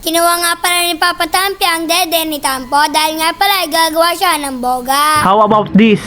Kinuha nga pala ni Papa Tampi ang dede ni Tampo dahil nga pala ay gagawa siya ng boga. How about this?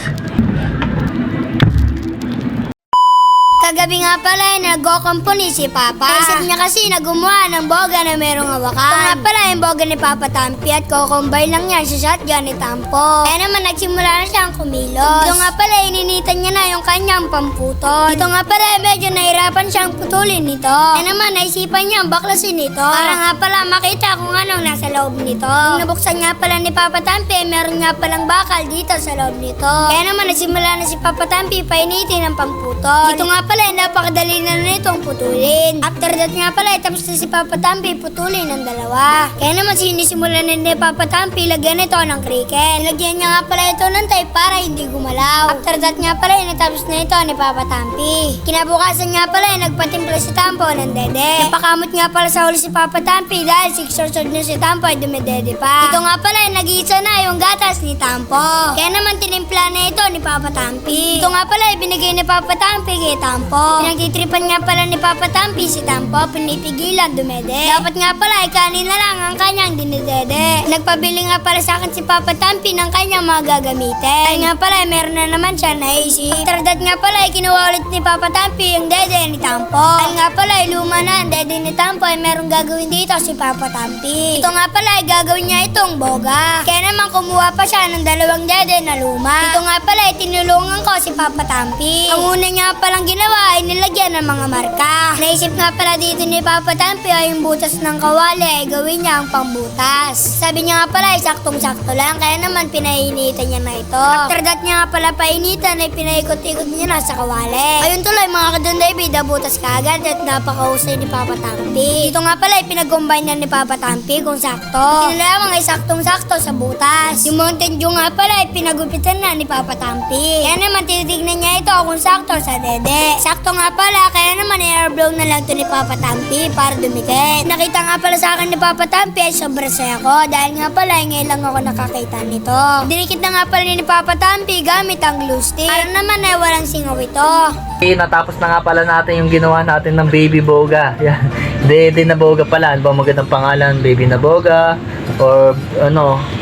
Kagabi nga pala ay nag-o-company si Papa. Isip niya kasi na gumawa ng boga na merong hawakan. Ito nga pala yung boga ni Papa Tampi at kukumbay lang niya sa shotgun ni Tampo. Kaya naman nagsimula na siyang kumilos. Ito nga pala ininitan niya na yung kanyang pamputon. Ito nga pala medyo nahirapan siyang putulin nito. Kaya naman naisipan niya ang baklasin nito. Para nga pala makita kung anong nasa loob nito. Nung nabuksan nga pala ni Papa Tampi, meron nga palang bakal dito sa loob nito. Kaya naman nagsimula na si Papa Tampi painitin ang pamputon. Ito nga pala napakadali na nitong putulin. After that nga pala tapos na si Papa Tampi putulin ng dalawa. Kaya naman sinisimulan na ni Papa Tampi lagyan ito ng cricket. Nilagyan niya nga pala ito ng tape para hindi gumalaw. After that nga pala natapos na ito ni Papa Tampi. Kinabukasan nga pala nagpatimpla si Tampo ng dede. Napakamot nga pala sa huli si Papa Tampi dahil 6 years old na si Tampo ay dumidede pa. Ito nga pala nag-iisa na yung gatas ni Tampo. Kaya naman tinimpla na ito ni Papa Tampi. Ito nga pala binigay ni Papa Tampi kay Tampo. Pinagtitripan nga pala ni Papa Tampi si Tampo, pinipigilan dumede. Dapat nga pala ay kanin na lang ang kanyang dinidede. Nagpabili nga pala sa akin si Papa Tampi ng kanyang mga gagamitin. Ay nga pala meron na naman siya naisip. After that nga pala ay kinuha ulit ni Papa Tampi yung dede ni Tampo. Ay nga pala ay luma na ang dede ni Tampo ay meron gagawin dito si Papa Tampi. Ito nga pala ay gagawin niya itong boga. Kaya naman kumuha pa siya ng dalawang dede na luma. Ito nga pala ay tinulungan ko si Papa Tampi. Ang una niya palang ginawa ay nilagyan ng mga marka. Naisip nga pala dito ni Papa Tampi ay yung butas ng kawali ay gawin niya ang pangbutas. Sabi niya nga pala ay saktong-sakto lang kaya naman pinainitan niya na ito. After that niya nga pala painitan ay pinaikot-ikot niya na sa kawali. Ayun tuloy mga kadon David, nabutas kaagad at napakahusay ni Papa Tampi. Dito nga pala ay pinag-combine niya ni Papa Tampi kung sakto. Kinilamang ay saktong-sakto sa butas. Yung Mountain Dew nga pala ay pinagupitan na ni Papa Tampi. Kaya naman tinitignan niya ito kung sakto sa dede. Sakto nga pala, kaya naman i-airblow na lang to ni Papa Tampi para dumikit. Nakita nga pala sa akin ni Papa Tampi ay sobrang saya ko dahil nga pala ngayon lang ako nakakita nito. Dinikit na nga pala ni Papa Tampi gamit ang glue stick. Para naman ay walang singaw ito. Okay, natapos na nga pala natin yung ginawa natin ng baby boga. Yan. Dede na boga pala. Ano ba magandang pangalan? Baby na boga or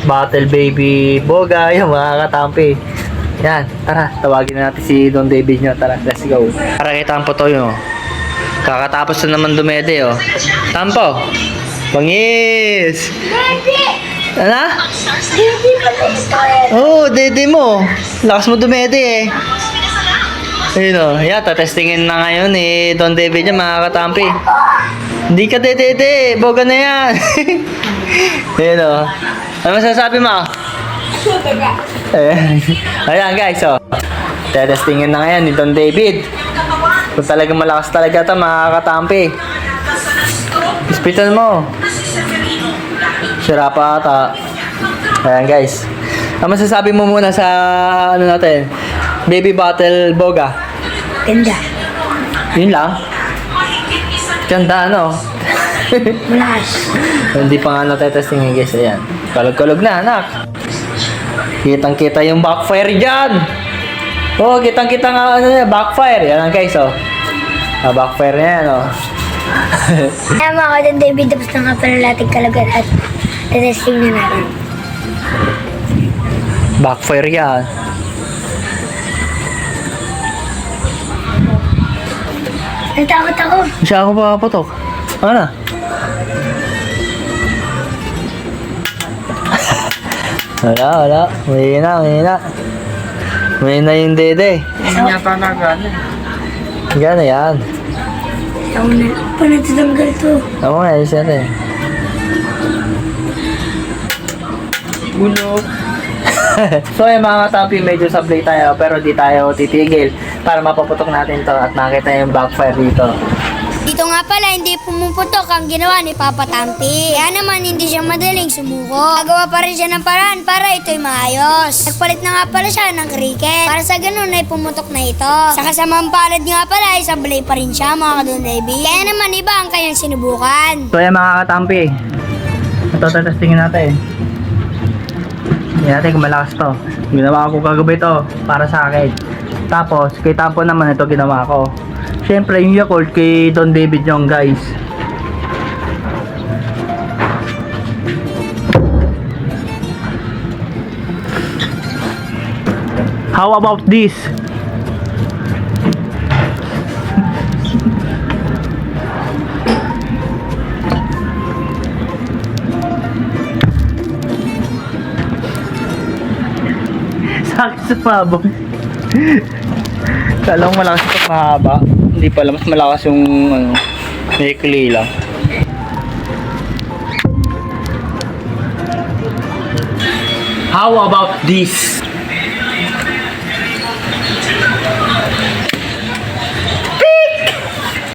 battle baby boga. Yung mga katampi. Yan, tara, tawagin na natin si Don David nyo. Tara, let's go. Para kay Tampo to yun. Kakatapos na naman dumede, oh. Tampo! Bangis! Ano? Oo, dede mo. Lakas mo dumede, eh. Ayun, oh. Yan, tatestingin na ngayon, eh. Don David niya, mga katampi. Hindi ka dede, boga na yan. Ayun, oh. Ano masasabi mo? Ayan guys, oh. Tetestingin na ngayon ni Don David. Kung talagang malakas talaga ito, mga katampi. Ispitan mo. Sira pa ata. Ayan guys. Ano masasabi mo muna sa natin? Baby bottle boga. Ganda. Yun lang. Ganda, ano? Malakas. Hindi pa nga natetestingin guys. Ayan. Kalog-kalog na, anak. Kitang-kita yung backfire dyan. Oh, kitang-kita nga backfire. Yan lang guys, oh. Backfire na yan, oh. Kaya mga kadon David, tapos na nga pala natin kalagan at testing na natin. Backfire yan. Natakot ako. Siya ako pa patok. Ano na? Wala. Mahina. Mahina yung dede. Hindi niya pa nagana. Gana yan. Ako na pa natutanggal to. Ako nga, ayos natin. Bulok. So yung mga katampi, medyo sablay tayo pero di tayo titigil para mapaputok natin to at makita yung backfire dito. Dito nga pala, hindi pumuputok ang ginawa ni Papa Tampi. Kaya naman, hindi siya madaling sumuko. Nagawa pa rin siya ng paraan para ito'y maayos. Nagpalit na nga pala siya ng cricket. Para sa ganun ay pumutok na ito. Sa kasamang palad nga pala ay sablay pa rin siya, mga kadon David. Kaya naman, iba ang kanyang sinubukan. So yung mga katampi, ito tatestingin natin. Hindi natin kung malakas to. Ginawa ko kagabi to para sa akin. Tapos kay Tampo naman ito ginawa ko. Siyempre yung Yakult kay Don David yung guys. How about this? Sakit sa mabog. Kala ko malakas ito mahaba. Hindi pala, mas malakas yung ano, maikli lang. How about this?